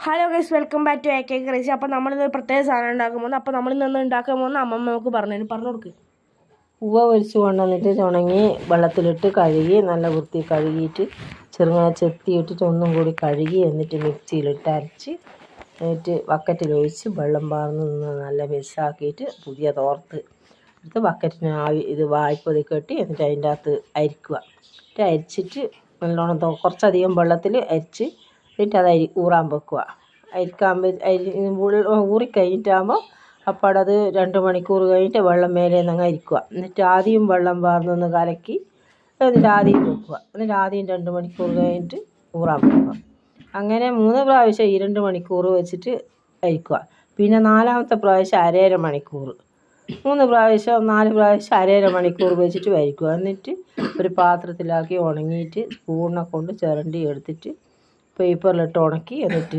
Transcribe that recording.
Hello guys, welcome back to AK crazy. അപ്പോൾ നമ്മളിന്ന് പ്രത്യേക സാധനം ഉണ്ടാക്കാൻ പോകുന്നത്. അപ്പോൾ നമ്മളിന്ന് ഉണ്ടാക്കാൻ പോകുന്ന അമ്മമ്മ നമുക്ക് പറഞ്ഞു കൊടുക്ക്. ഉവ്വ പൊരിച്ച് കൊണ്ടുവന്നിട്ട് ഉണങ്ങി വെള്ളത്തിലിട്ട് കഴുകി നല്ല വൃത്തി കഴുകിയിട്ട് ചെറുങ്ങനെ ചെത്തിയിട്ടിട്ട് ഒന്നും കൂടി കഴുകി എന്നിട്ട് മിക്സിയിലിട്ട് അരച്ച് എന്നിട്ട് ബക്കറ്റിലൊഴിച്ച് വെള്ളം പാർന്ന് നല്ല മിക്സാക്കിയിട്ട് പുതിയ തോർത്ത് എടുത്ത് ബക്കറ്റിന് ഇത് വായ്പൊതി കെട്ടി എന്നിട്ട് അതിൻ്റെ അകത്ത് അരിക്കുക. എന്നിട്ട് അരിച്ചിട്ട് നല്ലോണം കുറച്ചധികം വെള്ളത്തിൽ അരിച്ച് എന്നിട്ട് അത് ഊറാൻ വെക്കുക. ഊറിക്കഴിഞ്ഞിട്ടാകുമ്പോൾ അപ്പോഴത് 2 മണിക്കൂർ കഴിഞ്ഞിട്ട് വെള്ളം മേലെ നിന്ന് അരിക്കുക. എന്നിട്ട് ആദ്യം വെള്ളം പാർന്നൊന്ന് കലക്കി എന്നിട്ട് ആദ്യം വെക്കുക. എന്നിട്ട് ആദ്യം 2 മണിക്കൂർ കഴിഞ്ഞിട്ട് ഊറാൻ വെക്കുക. അങ്ങനെ 3 പ്രാവശ്യം 2 മണിക്കൂർ വെച്ചിട്ട് അരിക്കുക. പിന്നെ 4ാമത്തെ പ്രാവശ്യം അരേര മണിക്കൂർ, 3 പ്രാവശ്യം 4 പ്രാവശ്യം അരേര മണിക്കൂർ വെച്ചിട്ട് അരിക്കുക. എന്നിട്ട് ഒരു പാത്രത്തിലാക്കി ഉണങ്ങിയിട്ട് സ്പൂണിനെ കൊണ്ട് ചിരണ്ടി എടുത്തിട്ട് പേപ്പറിലിട്ട് ഉണക്കി എന്നിട്ട്